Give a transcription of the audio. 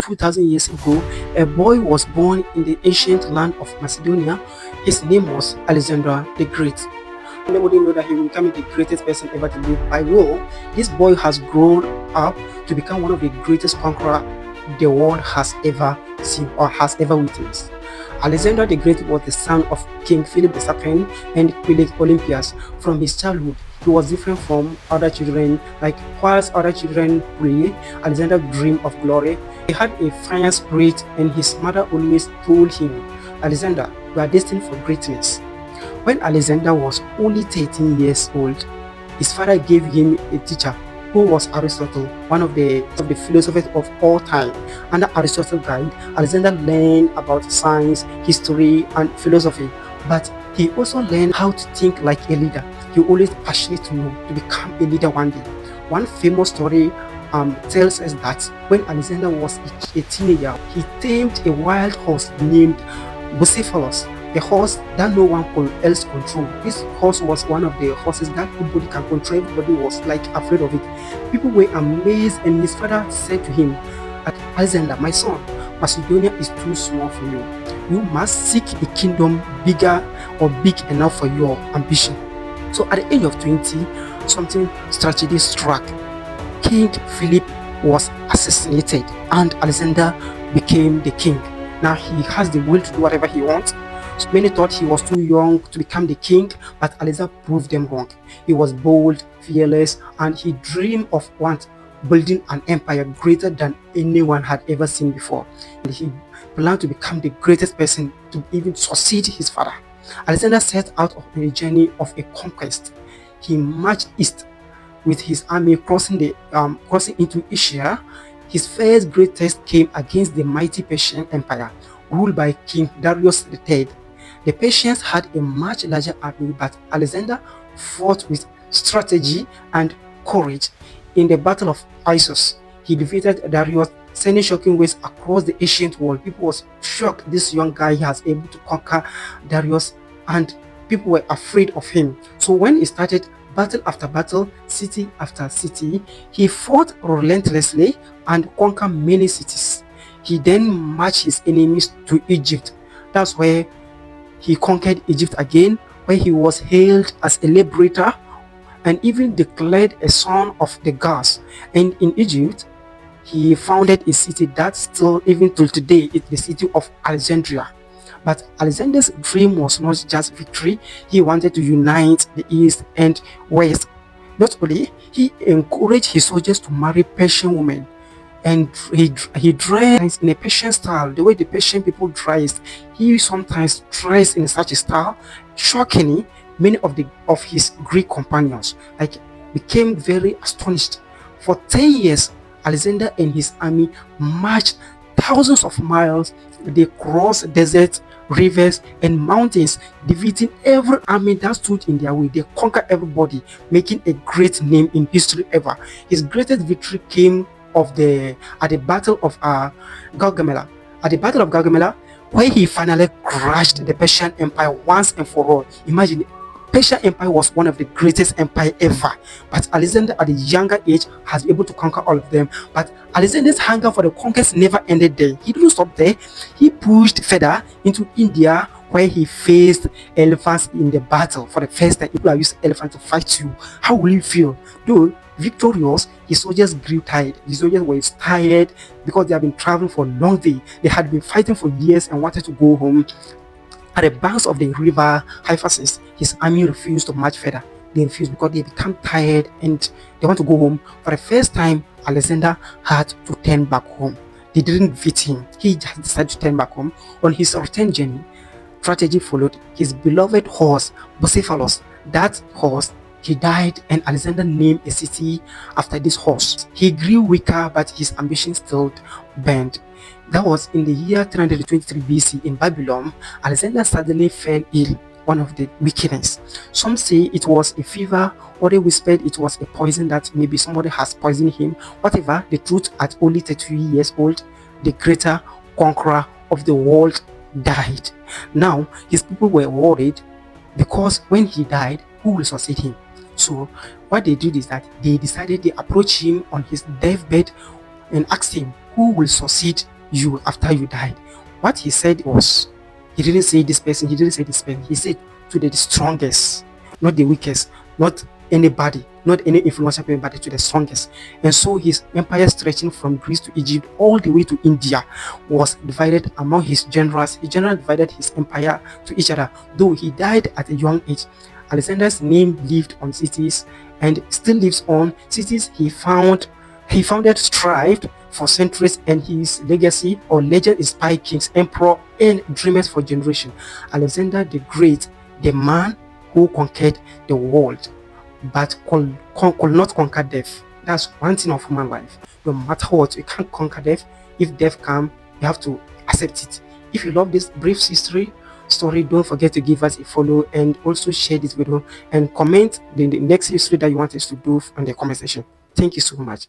2,000 years ago, a boy was born in the ancient land of Macedonia. His name was Alexander the Great. Nobody knew that he will become the greatest person ever to live. By law, this boy has grown up to become one of the greatest conquerors the world has ever seen or has ever witnessed. Alexander the Great was the son of King Philip II and Queen Olympias. From his childhood, he was different from other children. Like whilst other children pray, Alexander dreamed of glory. He had a fire spirit, and his mother always told him, "Alexander, you are destined for greatness." When Alexander was only 13 years old, his father gave him a teacher who was Aristotle, one of the philosophers of all time. Under Aristotle's guide, Alexander learned about science, history, and philosophy, but he also learned how to think like a leader. He always passionate to become a leader one day. One famous story tells us that when Alexander was a teenager, he tamed a wild horse named Bucephalus, a horse that no one else control. This horse was one of the horses that nobody can control. Everybody was like afraid of it. People were amazed, and his father said to him, "Alexander, my son, Macedonia is too small for you. You must seek a kingdom big enough for your ambition." So at the age of 20, something tragedy struck. King Philip was assassinated, and Alexander became the king. Now he has the will to do whatever he wants. So many thought he was too young to become the king, but Alexander proved them wrong. He was bold, fearless, and he dreamed of building an empire greater than anyone had ever seen before. And he planned to become the greatest person to even succeed his father. Alexander set out on a journey of a conquest. He marched east with his army, crossing into Asia. His first great test came against the mighty Persian Empire, ruled by King Darius III. The Persians had a much larger army, but Alexander fought with strategy and courage. In the Battle of Issus, he defeated Darius, sending shocking waves across the ancient world. People was shocked this young guy has able to conquer Darius, and people were afraid of him. So when he started battle after battle, city after city, he fought relentlessly and conquered many cities. He then marched his enemies to Egypt. That's where he conquered Egypt again, where he was hailed as a liberator and even declared a son of the gods. And in Egypt, he founded a city that still, even till today, is the city of Alexandria. But Alexander's dream was not just victory. He wanted to unite the East and West. Not only, he encouraged his soldiers to marry Persian women, and he dressed in a Persian style, the way the Persian people dressed. He sometimes dressed in such a style. Shockingly, many of his Greek companions became very astonished. For 10 years, Alexander and his army marched thousands of miles. They crossed deserts, rivers, and mountains, defeating every army that stood in their way. They conquered everybody, making a great name in history ever. His greatest victory came at the Battle of Gaugamela. At the Battle of Gaugamela, where he finally crushed the Persian Empire once and for all. Imagine, Persian Empire was one of the greatest empire ever, but Alexander at a younger age has been able to conquer all of them. But Alexander's hunger for the conquest never ended there. He didn't stop there. He pushed further into India, where he faced elephants in the battle for the first time. People are using elephants to fight you. How will you feel? Though victorious, his soldiers grew tired. His soldiers were tired because they had been traveling for a long day. They had been fighting for years and wanted to go home. At the banks of the river Hyphasis, his army refused to march further. They refused because they become tired and they want to go home. For the first time, Alexander had to turn back home. They didn't defeat him. He just decided to turn back home. On his return journey, tragedy followed. His beloved horse, Bucephalus, that horse, he died, and Alexander named a city after this horse. He grew weaker, but his ambition still burned. That was in the year 323 BC in Babylon. Alexander suddenly fell ill, one of the weakness. Some say it was a fever, or they whispered it was a poison, that maybe somebody has poisoned him. Whatever, the truth, at only 33 years old, the greater conqueror of the world died. Now, his people were worried because when he died, who will succeed him? So what they did is that they decided they approach him on his deathbed and asked him, who will succeed you after you died. What he said was, he didn't say this person, he didn't say this person. He said to the strongest, not the weakest, not anybody, not any influential people, but to the strongest. And so his empire, stretching from Greece to Egypt all the way to India, was divided among his generals. His general divided his empire to each other. Though he died at a young age, Alexander's name lived on cities and still lives on. Cities he founded thrived for centuries, and his legacy or legend inspired kings, emperor, and dreamers for generations. Alexander the Great, the man who conquered the world, but could not conquer death. That's one thing of human life. No matter what, you can't conquer death. If death comes, you have to accept it. If you love this brief history story, don't forget to give us a follow and also share this video and comment the next history that you want us to do on the comment section. Thank you so much.